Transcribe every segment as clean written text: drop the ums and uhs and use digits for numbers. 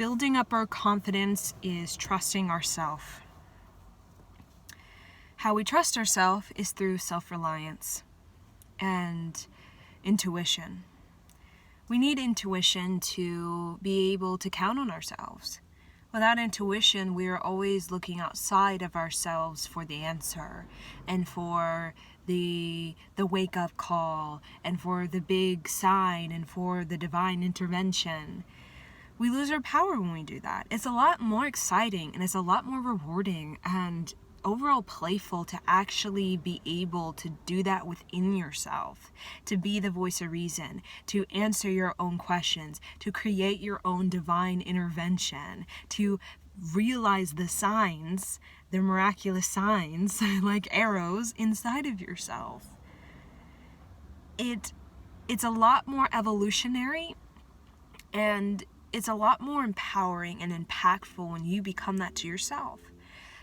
building up our confidence is trusting ourselves. How we trust ourselves is through self-reliance and intuition. We need intuition to be able to count on ourselves. Without intuition, we are always looking outside of ourselves for the answer and for the wake-up call and for the big sign and for the divine intervention. We lose our power when we do that. It's a lot more exciting and it's a lot more rewarding and overall playful to actually be able to do that within yourself, to be the voice of reason, to answer your own questions, to create your own divine intervention, to realize the signs, the miraculous signs like arrows inside of yourself. It's a lot more evolutionary, and it's a lot more empowering and impactful when you become that to yourself.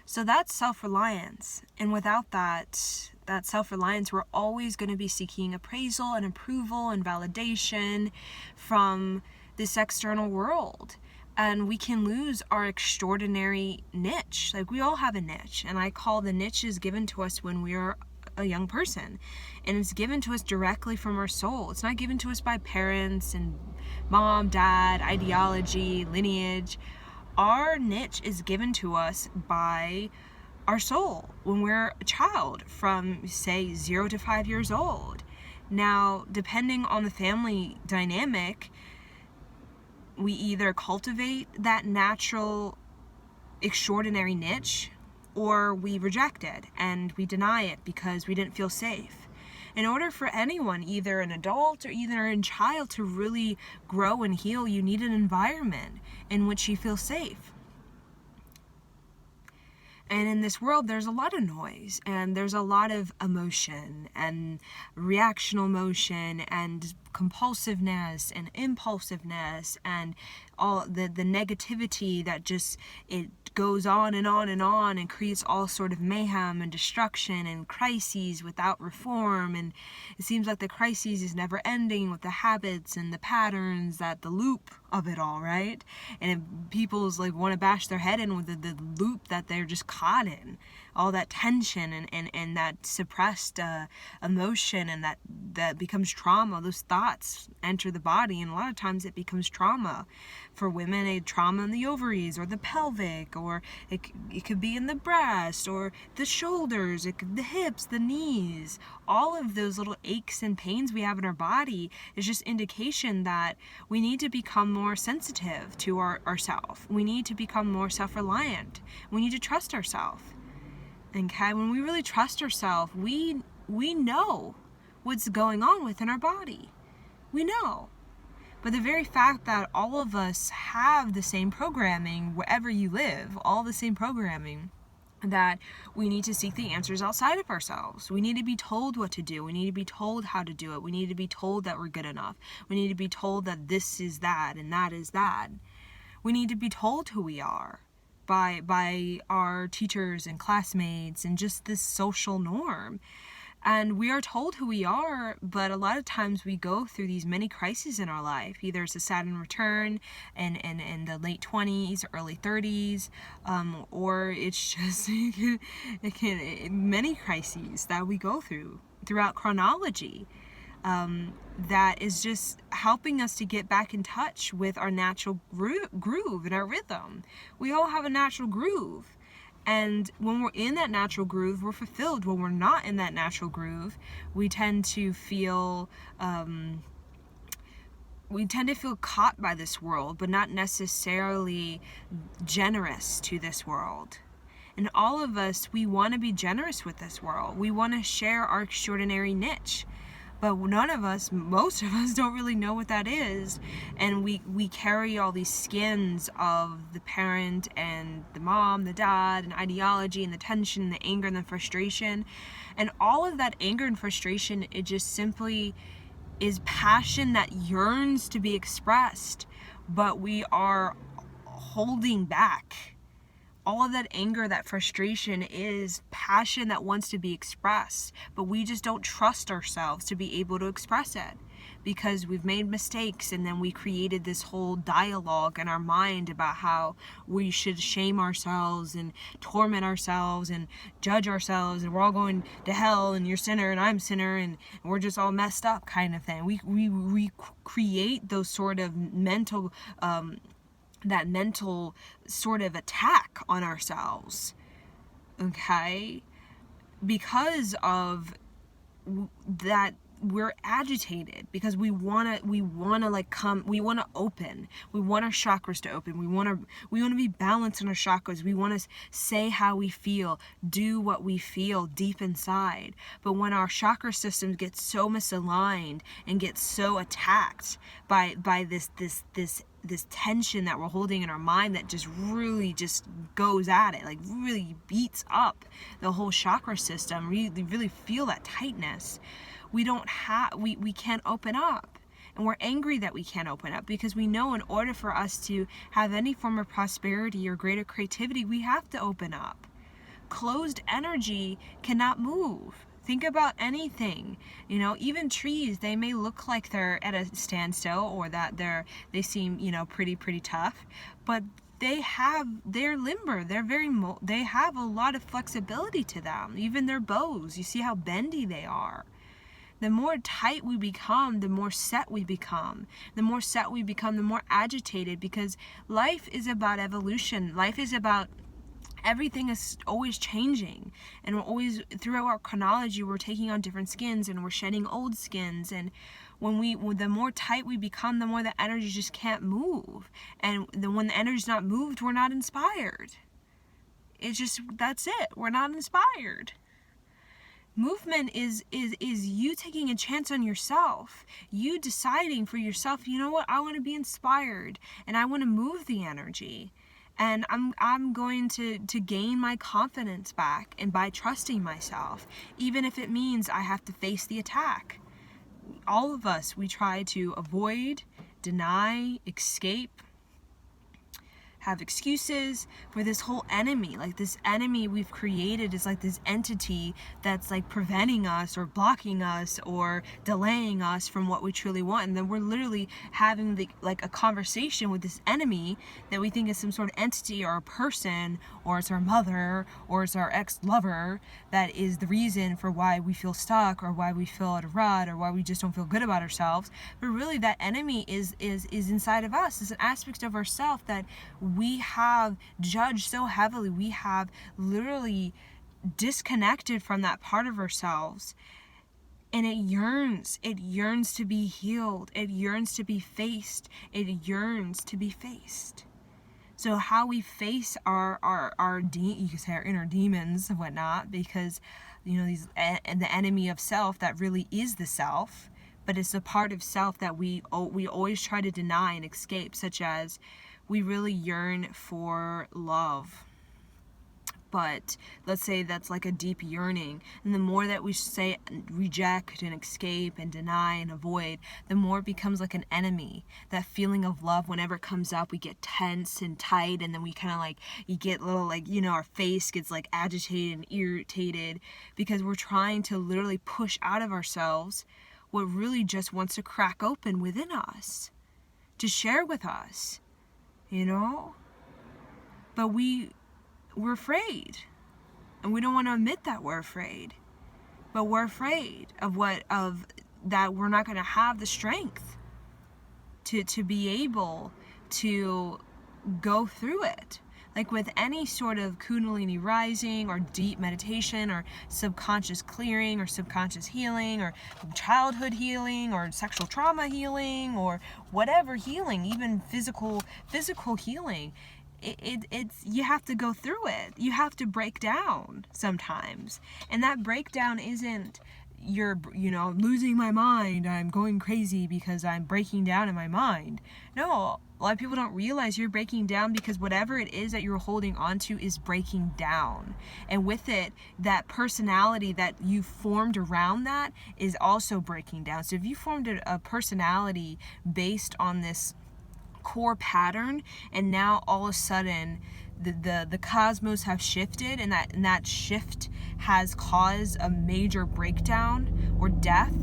So that's self-reliance. And without that self-reliance, we're always going to be seeking appraisal and approval and validation from this external world. And we can lose our extraordinary niche. Like, we all have a niche. And I call the niches given to us when we are a young person. And it's given to us directly from our soul. It's not given to us by parents and mom, dad, ideology, lineage. Our niche is given to us by our soul when we're a child from, say, 0 to 5 years old. Now, depending on the family dynamic, we either cultivate that natural, extraordinary niche, or we reject it and we deny it because we didn't feel safe. In order for anyone, either an adult or either a child, to really grow and heal, you need an environment in which you feel safe. And in this world, there's a lot of noise, and there's a lot of emotion, and reactional motion, and compulsiveness, and impulsiveness, and all the negativity that just, it goes on and on and on, and creates all sort of mayhem and destruction and crises without reform. And it seems like the crises is never ending with the habits and the patterns, that the loop of it all, right? And people's like want to bash their head in with the loop that they're just caught in, all that tension and that suppressed emotion, and that becomes trauma. Those thoughts enter the body, and a lot of times it becomes trauma. For women, a trauma in the ovaries or the pelvic, or it could be in the breast or the shoulders, the hips, the knees. All of those little aches and pains we have in our body is just indication that we need to become more sensitive to ourselves. We need to become more self-reliant. We need to trust ourselves. Okay, when we really trust ourselves, we know what's going on within our body. We know. But the very fact that all of us have the same programming wherever you live, all the same programming, that we need to seek the answers outside of ourselves. We need to be told what to do. We need to be told how to do it. We need to be told that we're good enough. We need to be told that this is that and that is that. We need to be told who we are by our teachers and classmates and just this social norm. And we are told who we are, but a lot of times we go through these many crises in our life. Either it's a Saturn return in the late 20s, early 30s, or it's just many crises that we go throughout chronology. That is just helping us to get back in touch with our natural groove and our rhythm. We all have a natural groove. And when we're in that natural groove, we're fulfilled. When we're not in that natural groove, we tend to feel caught by this world, but not necessarily generous to this world. And all of us, we want to be generous with this world. We want to share our extraordinary niche. But most of us don't really know what that is. And we carry all these skins of the parent and the mom, the dad, and ideology, and the tension, and the anger, and the frustration. And all of that anger and frustration, it just simply is passion that yearns to be expressed, but we are holding back. All of that anger, that frustration is passion that wants to be expressed, but we just don't trust ourselves to be able to express it because we've made mistakes, and then we created this whole dialogue in our mind about how we should shame ourselves and torment ourselves and judge ourselves, and we're all going to hell, and you're sinner and I'm sinner, and we're just all messed up kind of thing. We create those sort of mental that mental sort of attack on ourselves, okay, because of that. We're agitated because we want to open. We want our chakras to open. We want to be balanced in our chakras. We want to say how we feel, do what we feel deep inside. But when our chakra systems get so misaligned and get so attacked by this tension that we're holding in our mind, that just really just goes at it, like really beats up the whole chakra system, really feel that tightness, we can't open up. And we're angry that we can't open up, because we know in order for us to have any form of prosperity or greater creativity, we have to open up. Closed energy cannot move. Think about anything, even trees. They may look like they're at a standstill, or that they seem, pretty tough, but they're limber. They have a lot of flexibility to them. Even their bows, you see how bendy they are. The more tight we become, the more set we become. The more set we become, the more agitated, because life is about evolution. Life is about everything is always changing, and we're always, throughout our chronology, we're taking on different skins, and we're shedding old skins. And the more tight we become, the more the energy just can't move. And when the energy's not moved, we're not inspired. That's it. We're not inspired. Movement is you taking a chance on yourself. You deciding for yourself, you know what, I want to be inspired, and I want to move the energy. And I'm going to gain my confidence back, and by trusting myself, even if it means I have to face the attack. All of us, we try to avoid, deny, escape, have excuses for this whole enemy. Like, this enemy we've created is like this entity that's like preventing us or blocking us or delaying us from what we truly want. And then we're literally having a conversation with this enemy that we think is some sort of entity or a person, or it's our mother, or it's our ex-lover, that is the reason for why we feel stuck, or why we feel at a rut, or why we just don't feel good about ourselves. But really, that enemy is inside of us. It's an aspect of ourself that we have judged so heavily. We have literally disconnected from that part of ourselves, and it yearns to be healed. It yearns to be faced. So how we face our you can say our inner demons and whatnot, because these and the enemy of self that really is the self, but it's a part of self that we always try to deny and escape, such as we really yearn for love. But let's say that's like a deep yearning. And the more that we say reject and escape and deny and avoid, the more it becomes like an enemy. That feeling of love, whenever it comes up, we get tense and tight, and then we kind of you get little our face gets agitated and irritated, because we're trying to literally push out of ourselves what really just wants to crack open within us, to share with us. But we're afraid, and we don't want to admit that we're afraid. But we're afraid of that we're not going to have the strength to be able to go through it. Like with any sort of Kundalini rising or deep meditation or subconscious clearing or subconscious healing or childhood healing or sexual trauma healing or whatever healing, even physical healing, it's you have to go through it. You have to break down sometimes. And that breakdown isn't you're losing my mind, I'm going crazy because I'm breaking down in my mind. No, a lot of people don't realize you're breaking down because whatever it is that you're holding on to is breaking down. And with it, that personality that you formed around that is also breaking down. So if you formed a personality based on this core pattern, and now all of a sudden the cosmos have shifted, and that shift has caused a major breakdown or death,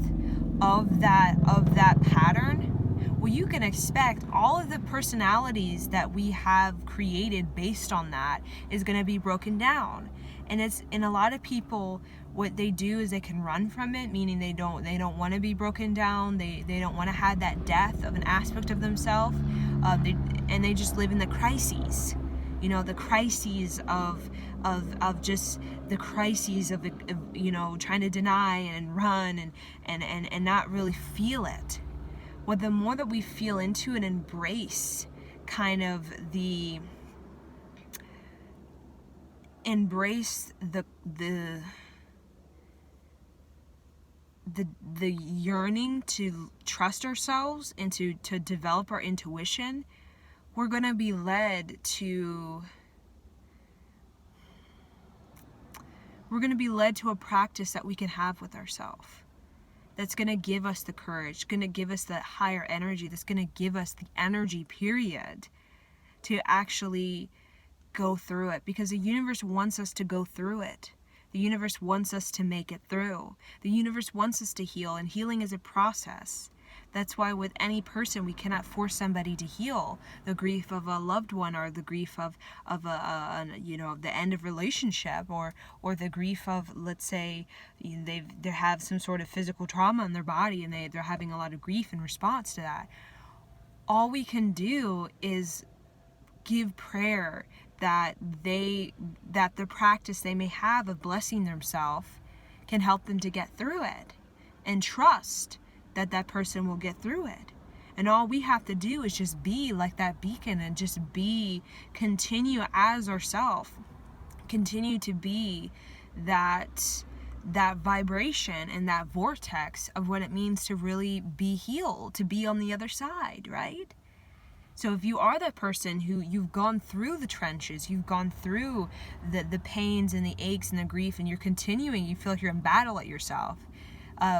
of that pattern, well, you can expect all of the personalities that we have created based on that is going to be broken down. And a lot of people, what they do is they can run from it, meaning they don't want to be broken down. They don't want to have that death of an aspect of themselves. They just live in the crises, the crises of just the crises of trying to deny and run and not really feel it. Well, the more that we feel into and embrace kind of the yearning to trust ourselves and to develop our intuition, we're going to be led to a practice that we can have with ourselves, that's going to give us the courage, going to give us that higher energy, that's going to give us the energy, period, to actually go through it, because the universe wants us to go through it. The universe wants us to make it through. The universe wants us to heal, and healing is a process. That's why with any person, we cannot force somebody to heal the grief of a loved one, or the grief of the end of relationship, or the grief of, let's say, they have some sort of physical trauma in their body, and they're having a lot of grief in response to that. All we can do is give prayer that the practice they may have of blessing themselves can help them to get through it, and trust that person will get through it. And all we have to do is just be like that beacon, and just continue as ourselves, continue to be that vibration and that vortex of what it means to really be healed, to be on the other side, right? So if you are that person who you've gone through the trenches, you've gone through the pains and the aches and the grief, and you're continuing, you feel like you're in battle at yourself,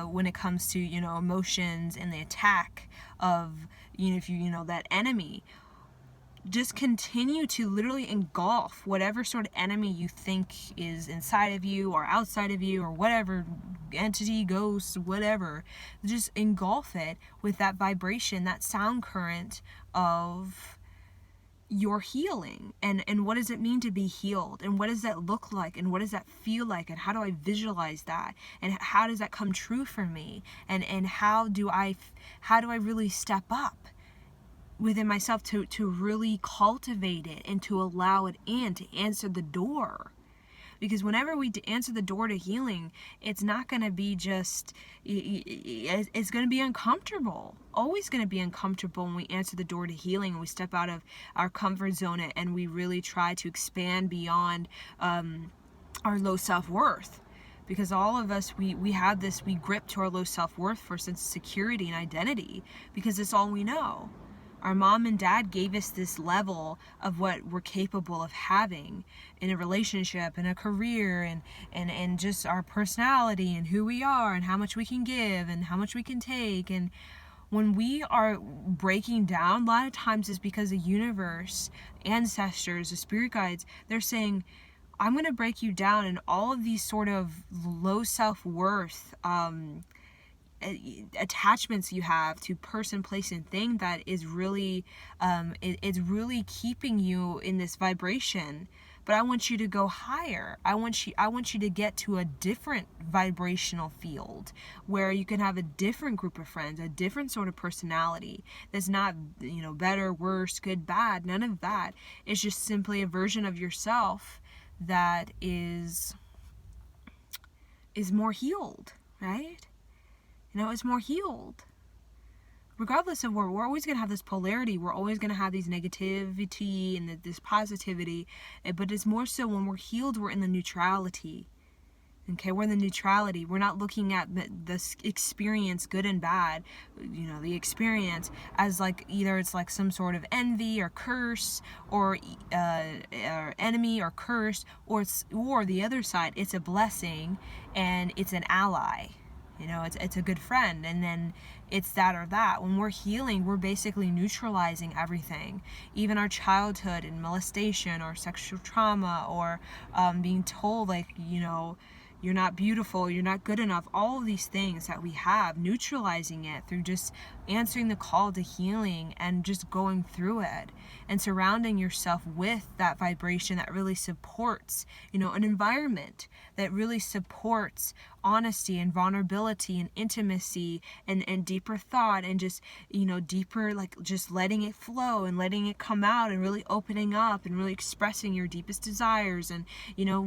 when it comes to, emotions and the attack of, that enemy, just continue to literally engulf whatever sort of enemy you think is inside of you or outside of you, or whatever entity, ghost, whatever. Just engulf it with that vibration, that sound current of your healing. And what does it mean to be healed? And what does that look like? And what does that feel like? And how do I visualize that? And how does that come true for me? And how do I really step up within myself to really cultivate it and to allow it in, to answer the door? Because whenever we answer the door to healing, it's not going to be just, it's going to be uncomfortable. Always going to be uncomfortable when we answer the door to healing, and we step out of our comfort zone, and we really try to expand beyond our low self-worth. Because all of us, we have this, we grip to our low self-worth for a sense of security and identity, because it's all we know. Our mom and dad gave us this level of what we're capable of having in a relationship, in a career, and just our personality, and who we are, and how much we can give, and how much we can take. And when we are breaking down, a lot of times it's because the universe, ancestors, the spirit guides, they're saying, I'm going to break you down, and all of these sort of low self-worth attachments you have to person, place, and thing that is really it's really keeping you in this vibration. But I want you to go higher. I want you to get to a different vibrational field where you can have a different group of friends, a different sort of personality that's not, better, worse, good, bad. None of that. It's just simply a version of yourself that is more healed, right? It's more healed. Regardless of where we're always going to have this polarity, we're always going to have these negativity and this positivity, but it's more so when we're healed, we're in the neutrality. Okay, we're in the neutrality. We're not looking at this experience, good and bad, the experience as like either it's like some sort of envy or curse, or enemy or curse, or the other side, it's a blessing and it's an ally. It's a good friend, and then it's that or that. When we're healing, we're basically neutralizing everything, even our childhood and molestation or sexual trauma, or being told you're not beautiful, you're not good enough, all of these things that we have, neutralizing it through just answering the call to healing and just going through it and surrounding yourself with that vibration that really supports, an environment that really supports honesty and vulnerability and intimacy and deeper thought and just, deeper, like just letting it flow and letting it come out and really opening up and really expressing your deepest desires and,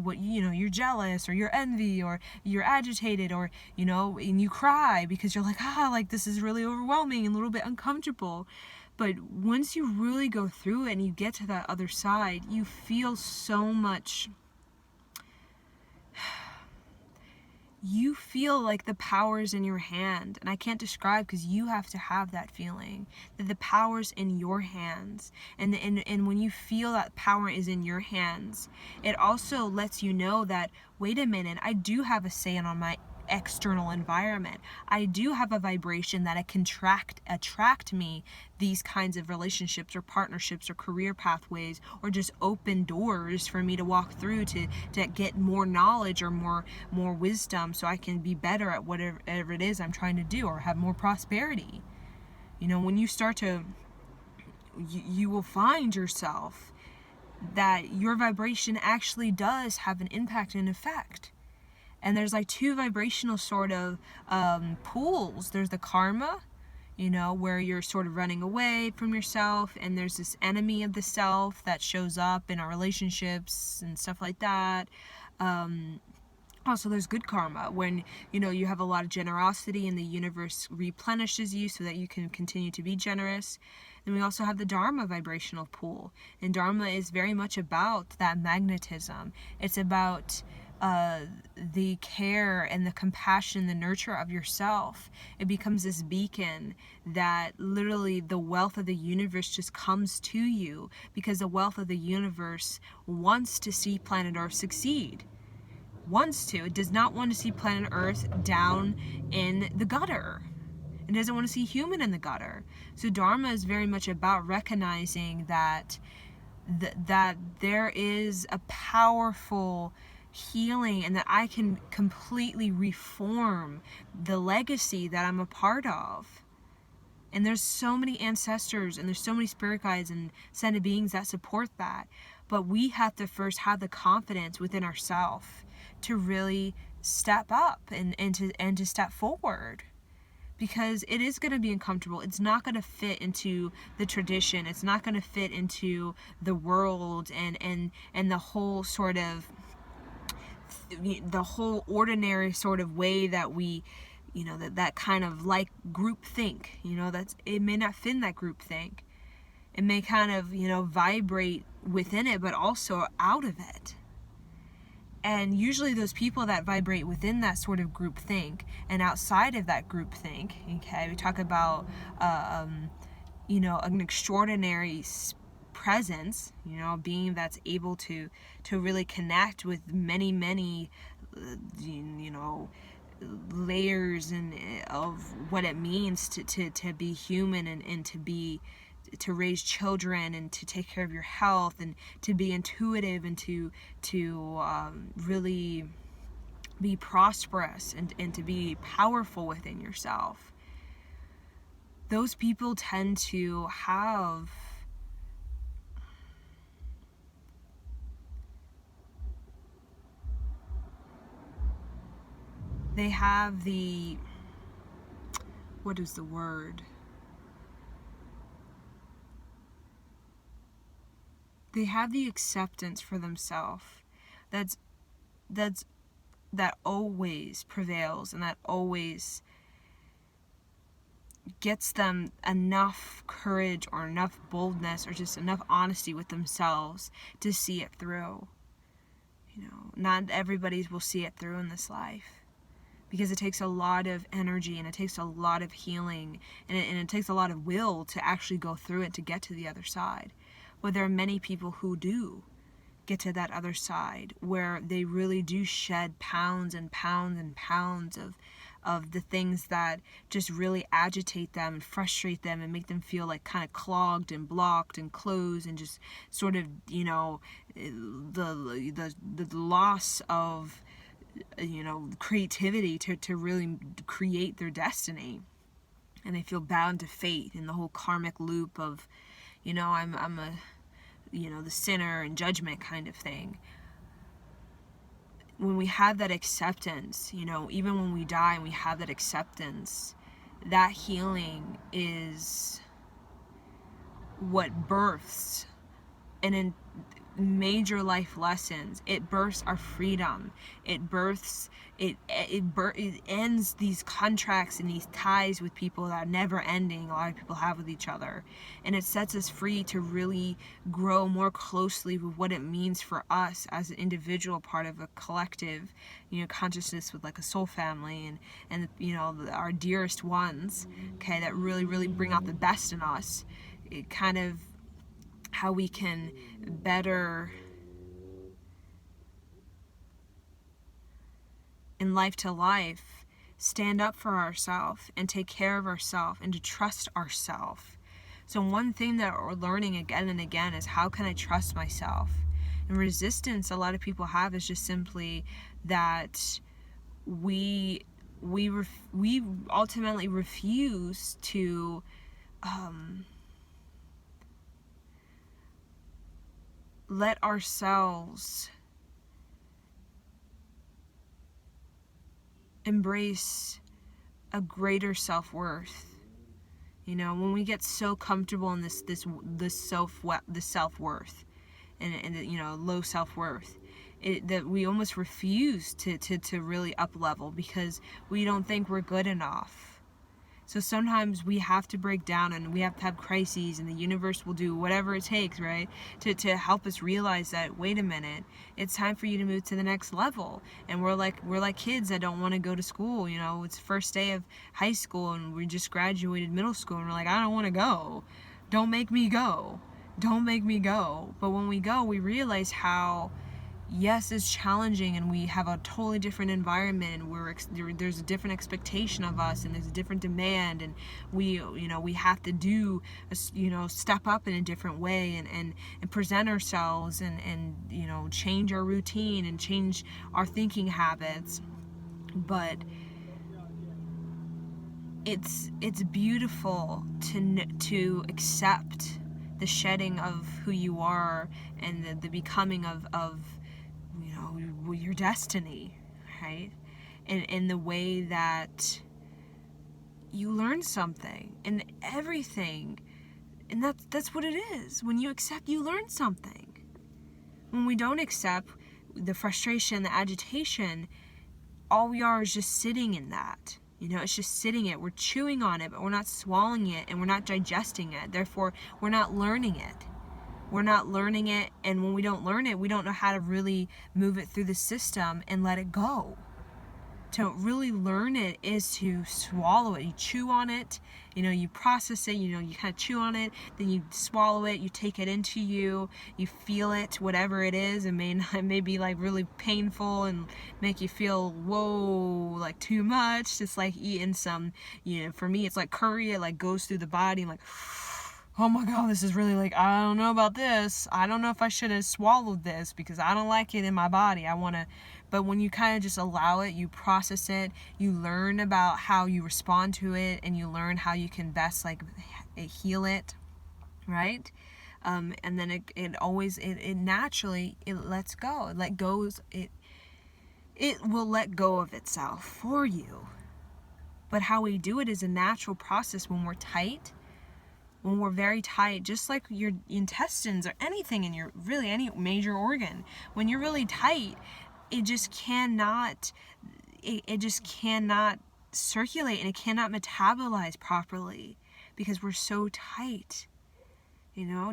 what, you're jealous or you're envy or you're agitated or, and you cry because you're like this is really overwhelming and a little bit uncomfortable. But once you really go through it and you get to that other side, you feel so much. You feel like the power's in your hand. And I can't describe, because you have to have that feeling that the power's in your hands. And when you feel that power is in your hands, it also lets you know that, wait a minute, I do have a say on my external environment. I do have a vibration that it can attract me these kinds of relationships or partnerships or career pathways or just open doors for me to walk through to get more knowledge or more wisdom so I can be better at whatever it is I'm trying to do or have more prosperity. When you start to, you will find yourself that your vibration actually does have an impact and effect. And there's like two vibrational sort of pools. There's the karma, where you're sort of running away from yourself, and there's this enemy of the self that shows up in our relationships and stuff like that. Also, there's good karma when, you have a lot of generosity and the universe replenishes you so that you can continue to be generous. And we also have the Dharma vibrational pool. And Dharma is very much about that magnetism. It's about the care and the compassion, the nurture of yourself. It becomes this beacon that literally the wealth of the universe just comes to you, because the wealth of the universe wants to see planet Earth succeed. Wants to. It does not want to see planet Earth down in the gutter. It doesn't want to see human in the gutter. So Dharma is very much about recognizing that there is a powerful healing and that I can completely reform the legacy that I'm a part of. And there's so many ancestors and there's so many spirit guides and ascended beings that support that. But we have to first have the confidence within ourselves to really step up and to step forward. Because it is going to be uncomfortable. It's not going to fit into the tradition. It's not going to fit into the world and the whole sort of, the whole ordinary sort of way that we, that kind of like group think, it may not fit in that group think. It may kind of, vibrate within it, but also out of it. And usually those people that vibrate within that sort of group think and outside of that group think, okay, we talk about, an extraordinary presence, being that's able to really connect with many, layers and of what it means to be human and to raise children and to take care of your health and to be intuitive and to really be prosperous and to be powerful within yourself. Those people tend to have the, what is the word? They have the acceptance for themselves that always prevails and that always gets them enough courage or enough boldness or just enough honesty with themselves to see it through. Not everybody will see it through in this life, because it takes a lot of energy and it takes a lot of healing and it takes a lot of will to actually go through it to get to the other side. But there are many people who do get to that other side where they really do shed pounds and pounds and pounds of the things that just really agitate them and frustrate them and make them feel like kind of clogged and blocked and closed and just sort of, the loss of creativity to really create their destiny. And they feel bound to fate in the whole karmic loop of, I'm a, the sinner and judgment kind of thing. When we have that acceptance, even when we die and we have that acceptance, that healing is what births an major life lessons. It births our freedom. It births it ends these contracts and these ties with people that are never ending. A lot of people have with each other, and it sets us free to really grow more closely with what it means for us as an individual part of a collective, consciousness with like a soul family and our dearest ones, okay, that really bring out the best in us. It kind of how we can better in life to life stand up for ourselves and take care of ourselves and to trust ourselves. So one thing that we're learning again and again is, how can I trust myself? And resistance a lot of people have is just simply that we ultimately refuse to let ourselves embrace a greater self-worth. When we get so comfortable in this self-worth and low self-worth, that we almost refuse to really up level because we don't think we're good enough. So sometimes we have to break down and we have to have crises, and the universe will do whatever it takes, right? To help us realize that, wait a minute, it's time for you to move to the next level. And we're like kids that don't want to go to school. It's first day of high school and we just graduated middle school and we're like, I don't want to go. Don't make me go. Don't make me go. But when we go, we realize how, yes, it's challenging, and we have a totally different environment, and there's a different expectation of us, and there's a different demand, and we have to step up in a different way and present ourselves and change our routine and change our thinking habits. But it's beautiful to accept the shedding of who you are and the becoming of your destiny, right? And in the way that you learn something and everything, and that's what it is. When you accept, you learn something. When we don't accept, the frustration, the agitation, all we are is just sitting in that. It's just sitting it. We're chewing on it, but we're not swallowing it, and we're not digesting it. Therefore, we're not learning it. We're not learning it, and when we don't learn it, we don't know how to really move it through the system and let it go. To really learn it is to swallow it. You chew on it, you process it, you kind of chew on it, then you swallow it, you take it into you feel it, whatever it is. It may be like really painful and make you feel, whoa, like too much. It's like eating some, for me, it's like curry. It like goes through the body. I'm like, oh my God, this is really like, I don't know about this. I don't know if I should have swallowed this because I don't like it in my body. But when you kind of just allow it, you process it, you learn about how you respond to it, and you learn how you can best heal it, right? And then it naturally, it lets go. It will let go of itself for you. But how we do it is a natural process when we're tight. When we're very tight, just like your intestines or anything in any major organ, when you're really tight, it just cannot circulate, and it cannot metabolize properly because we're so tight.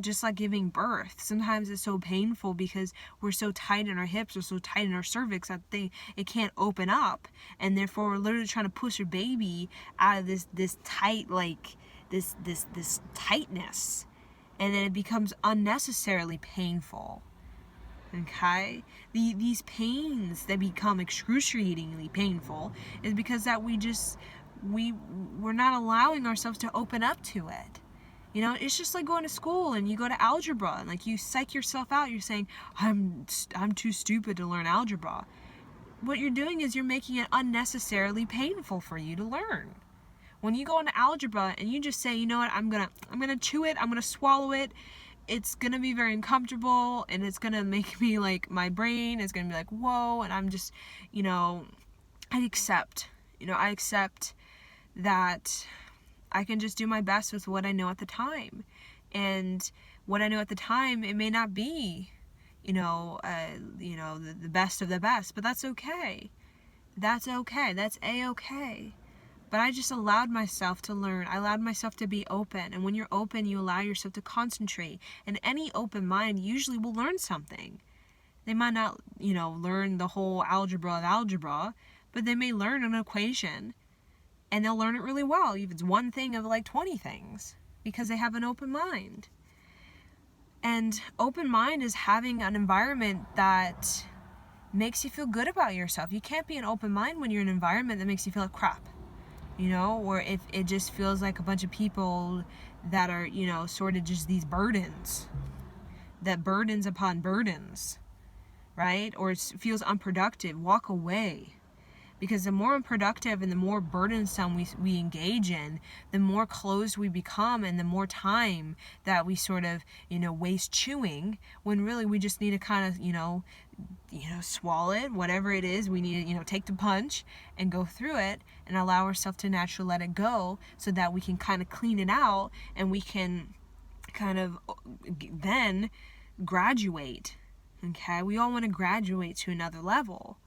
Just like giving birth. Sometimes it's so painful because we're so tight in our hips or so tight in our cervix that it can't open up, and therefore we're literally trying to push a baby out of this tight, this tightness, and then it becomes unnecessarily painful. Okay, these pains that become excruciatingly painful is because that we're not allowing ourselves to open up to it. It's just like going to school and you go to algebra and you psych yourself out. You're saying, I'm too stupid to learn algebra. what you're doing is you're making it unnecessarily painful for you to learn. When you go into algebra and you just say, you know what, I'm gonna chew it, I'm gonna swallow it, it's gonna be very uncomfortable, and it's gonna make me like, my brain is gonna be like, whoa, and I'm just, I accept that I can just do my best with what I know at the time. And what I know at the time, it may not be, the best of the best, but that's okay. That's okay. That's A-okay. But I just allowed myself to learn. I allowed myself to be open. And when you're open, you allow yourself to concentrate. And any open mind usually will learn something. They might not, learn the whole algebra of algebra, but they may learn an equation. And they'll learn it really well. If it's one thing of like 20 things. Because they have an open mind. And open mind is having an environment that makes you feel good about yourself. You can't be an open mind when you're in an environment that makes you feel like crap. Or if it just feels like a bunch of people that are, sort of just these burdens. That burdens upon burdens. Right? Or it feels unproductive. Walk away. Because the more unproductive and the more burdensome we engage in, the more closed we become, and the more time that we sort of, waste chewing, when really we just need to kind of, swallow it, whatever it is. We need to, take the punch and go through it and allow ourselves to naturally let it go, so that we can kind of clean it out, and we can kind of then graduate. Okay? We all want to graduate to another level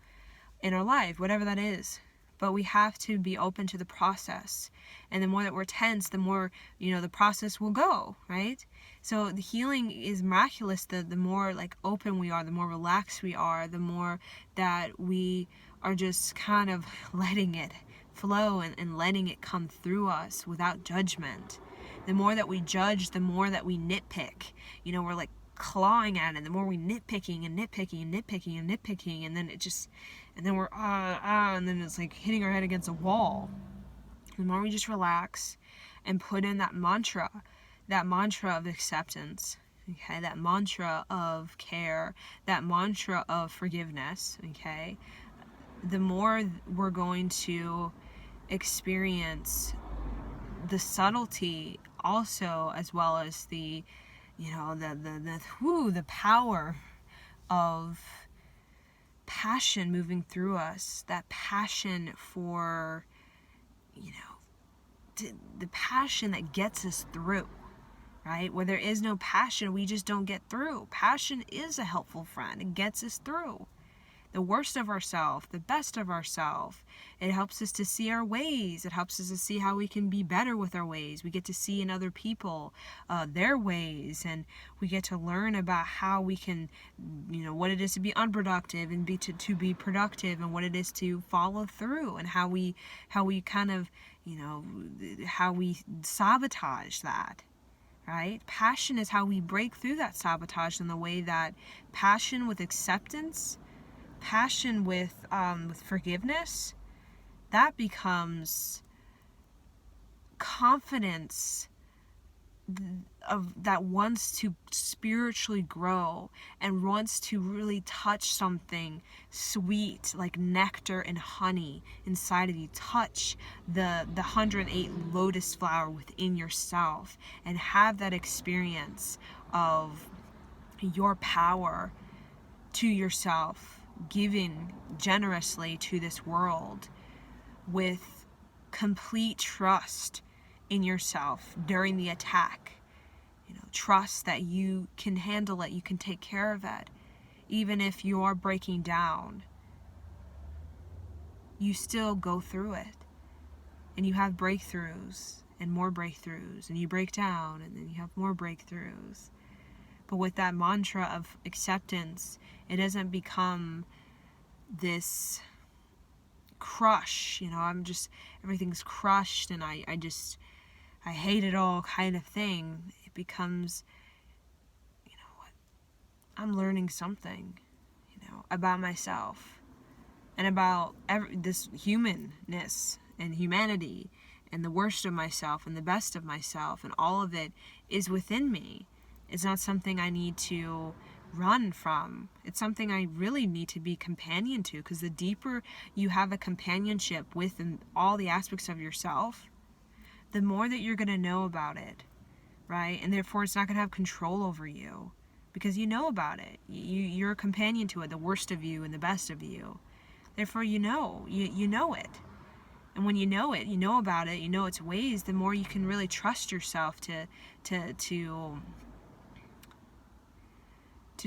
in our life, whatever that is. But we have to be open to the process. And the more that we're tense, the more, the process will go, right? So the healing is miraculous. The more like open we are, the more relaxed we are, the more that we are just kind of letting it flow and letting it come through us without judgment. The more that we judge, the more that we nitpick. We're like clawing at it. The more we nitpicking and nitpicking and nitpicking and nitpicking, and then we're and then it's like hitting our head against a wall. The more we just relax and put in that mantra of acceptance, okay, that mantra of care, that mantra of forgiveness, okay, the more we're going to experience the subtlety also, as well as the the power of passion moving through us, that passion for, the passion that gets us through, right? Where there is no passion, we just don't get through. Passion is a helpful friend. It gets us through the worst of ourselves, the best of ourselves. It helps us to see our ways. It helps us to see how we can be better with our ways. We get to see in other people their ways, and we get to learn about how we can, what it is to be unproductive and to be productive, and what it is to follow through, and how we kind of, how we sabotage that. Right? Passion is how we break through that sabotage, in the way that passion with acceptance, passion with forgiveness, that becomes confidence that wants to spiritually grow and wants to really touch something sweet like nectar and honey inside of you. Touch the 108 lotus flower within yourself and have that experience of your power to yourself, giving generously to this world with complete trust in yourself during the attack. Trust that you can handle it, you can take care of it. Even if you are breaking down, you still go through it. And you have breakthroughs and more breakthroughs, and you break down and then you have more breakthroughs. But with that mantra of acceptance, it doesn't become this crush, everything's crushed and I hate it all kind of thing. It becomes, I'm learning something, about myself and about this humanness and humanity and the worst of myself and the best of myself, and all of it is within me. It's not something I need to run from. It's something I really need to be companion to, because the deeper you have a companionship with all the aspects of yourself, the more that you're going to know about it, right? And therefore it's not going to have control over you, because you know about it. You're a companion to it, the worst of you and the best of you. Therefore you know it. And when you know it, you know about it, you know its ways, the more you can really trust yourself to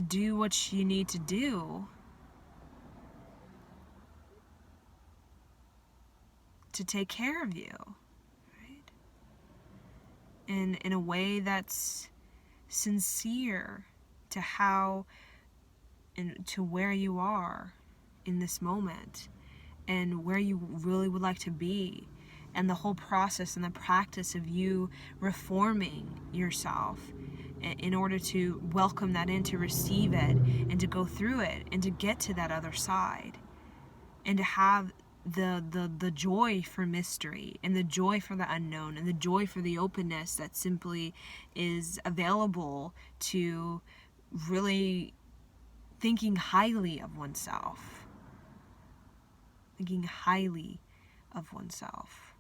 do what you need to do to take care of you, right? In a way that's sincere to how and to where you are in this moment and where you really would like to be, and the whole process and the practice of you reforming yourself in order to welcome that in, to receive it, and to go through it, and to get to that other side, and to have the joy for mystery, and the joy for the unknown, and the joy for the openness that simply is available to really thinking highly of oneself. Thinking highly of oneself.